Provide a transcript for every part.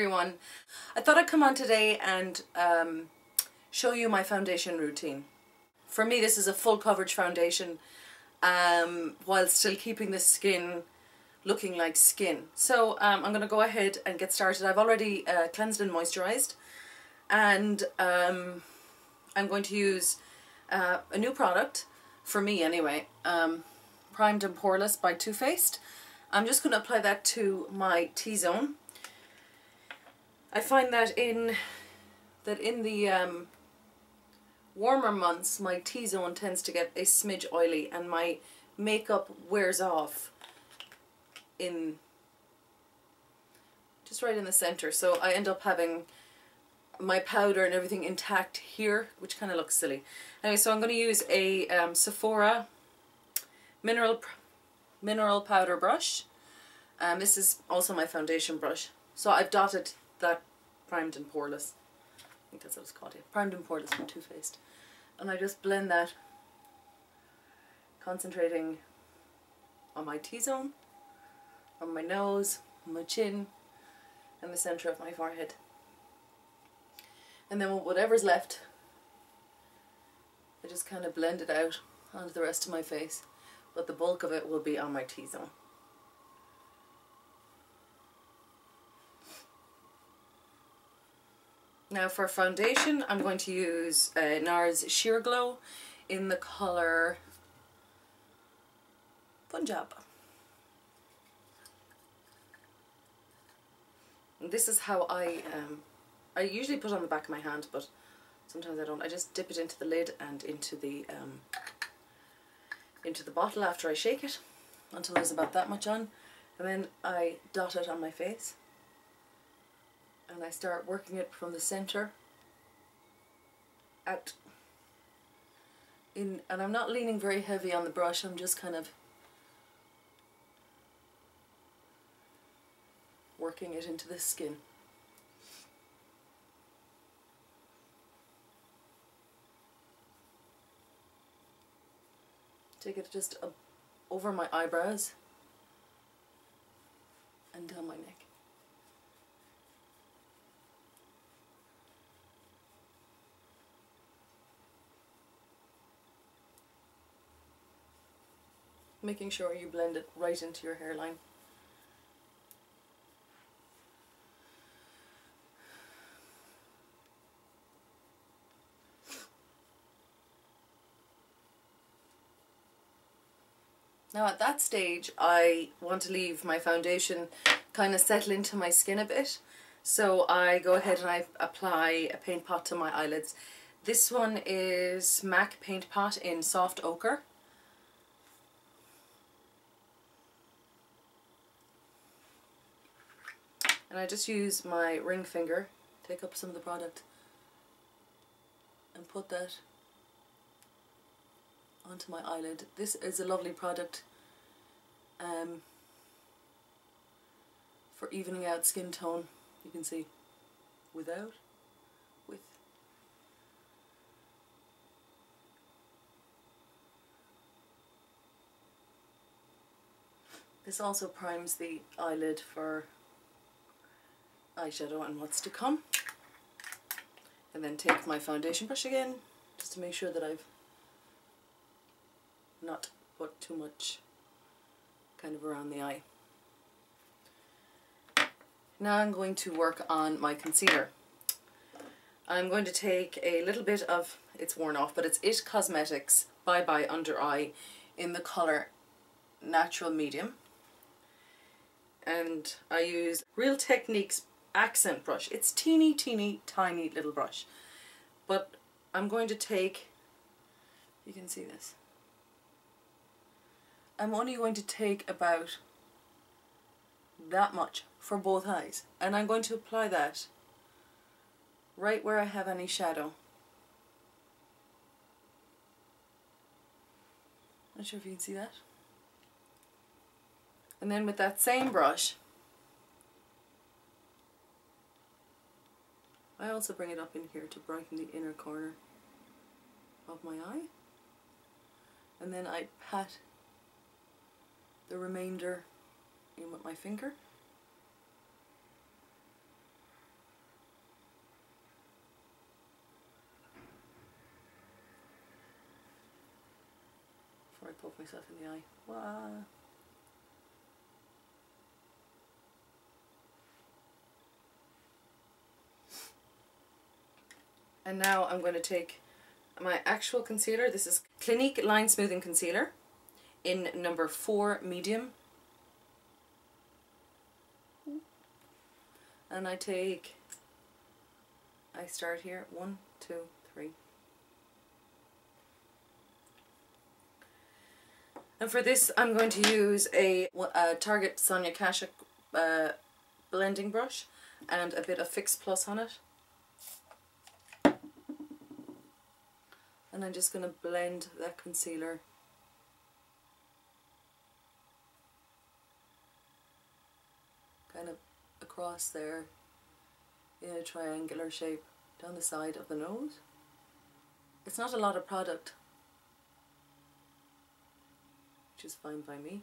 everyone. I thought I'd come on today and show you my foundation routine. For me, this is a full coverage foundation while still keeping the skin looking like skin. So I'm going to go ahead and get started. I've already cleansed and moisturized, and I'm going to use a new product, for me anyway, Primed and Poreless by Too Faced. I'm just going to apply that to my T-zone. I find that in the warmer months my T-zone tends to get a smidge oily and my makeup wears off in just right in the center, so I end up having my powder and everything intact here, which kind of looks silly. Anyway, so I'm going to use a Sephora mineral powder brush. This is also my foundation brush. So I've dotted that Primed and Poreless. I think that's what it's called here. Primed and Poreless from Too Faced. And I just blend that, concentrating on my T-zone, on my nose, on my chin, and the center of my forehead. And then whatever's left, I just kind of blend it out onto the rest of my face. But the bulk of it will be on my T-zone. Now for foundation, I'm going to use NARS Sheer Glow in the colour Punjab. And this is how I usually put it on the back of my hand, but sometimes I don't. I just dip it into the lid and into the bottle after I shake it until there's about that much on, and then I dot it on my face and I start working it from the center and I'm not leaning very heavy on the brush. I'm just kind of working it into the skin. Take it just over my eyebrows and down my neck. Making sure you blend it right into your hairline. Now at that stage I want to leave my foundation kind of settle into my skin a bit, so I go ahead and I apply a paint pot to my eyelids. This one is MAC Paint Pot in Soft Ochre. And I just use my ring finger, take up some of the product and put that onto my eyelid. This is a lovely product for evening out skin tone. You can see without, with. This also primes the eyelid for eyeshadow and what's to come. And then take my foundation brush again, just to make sure that I've not put too much kind of around the eye. Now I'm going to work on my concealer. I'm going to take a little bit of, it's worn off, but it's IT Cosmetics Bye Bye Under Eye in the colour Natural Medium. And I use Real Techniques accent brush. It's teeny tiny little brush, but I'm going to take, you can see this, I'm only going to take about that much for both eyes, and I'm going to apply that right where I have any shadow. Not sure if you can see that. And then with that same brush I also bring it up in here to brighten the inner corner of my eye, and then I pat the remainder in with my finger. before I poke myself in the eye. Wow. And now I'm going to take my actual concealer. This is Clinique Line Smoothing Concealer in number 4 medium. And I start here, 1, 2, 3. And for this I'm going to use a Target Sonia Kashuk blending brush and a bit of Fix Plus on it. And I'm just going to blend that concealer kind of across there in a triangular shape down the side of the nose. It's not a lot of product, which is fine by me.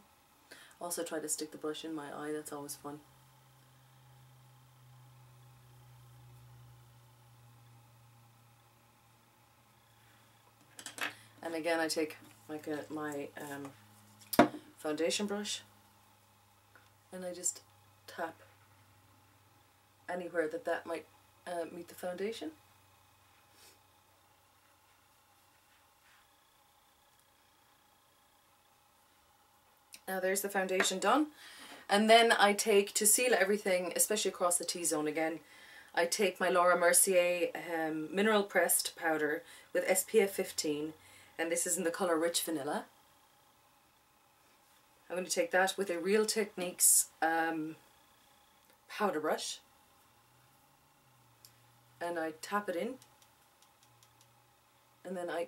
Also try to stick the brush in my eye, that's always fun. And again I take my foundation brush and I just tap anywhere that might meet the foundation. Now there's the foundation done. And then I take, to seal everything, especially across the T-zone again, I take my Laura Mercier Mineral Pressed Powder with SPF 15, and this is in the colour Rich Vanilla. I'm going to take that with a Real Techniques powder brush, and I tap it in, and then I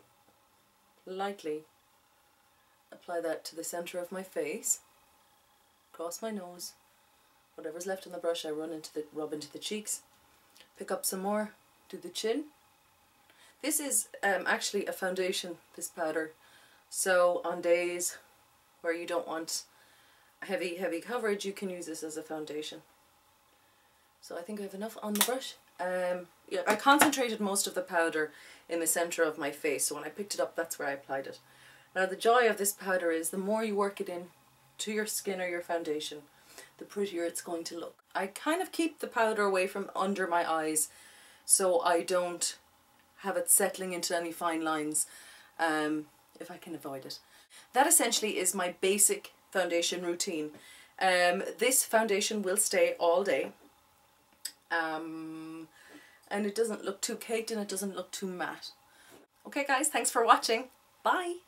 lightly apply that to the centre of my face, across my nose. Whatever's left on the brush I rub into the cheeks, pick up some more, do the chin. This is actually a foundation, this powder, so on days where you don't want heavy coverage you can use this as a foundation. So I think I have enough on the brush. Yeah, I concentrated most of the powder in the centre of my face, so when I picked it up that's where I applied it. Now the joy of this powder is the more you work it in to your skin or your foundation, the prettier it's going to look. I kind of keep the powder away from under my eyes so I don't have it settling into any fine lines if I can avoid it. That essentially is my basic foundation routine. This foundation will stay all day and it doesn't look too caked and it doesn't look too matte. Okay guys, thanks for watching. Bye!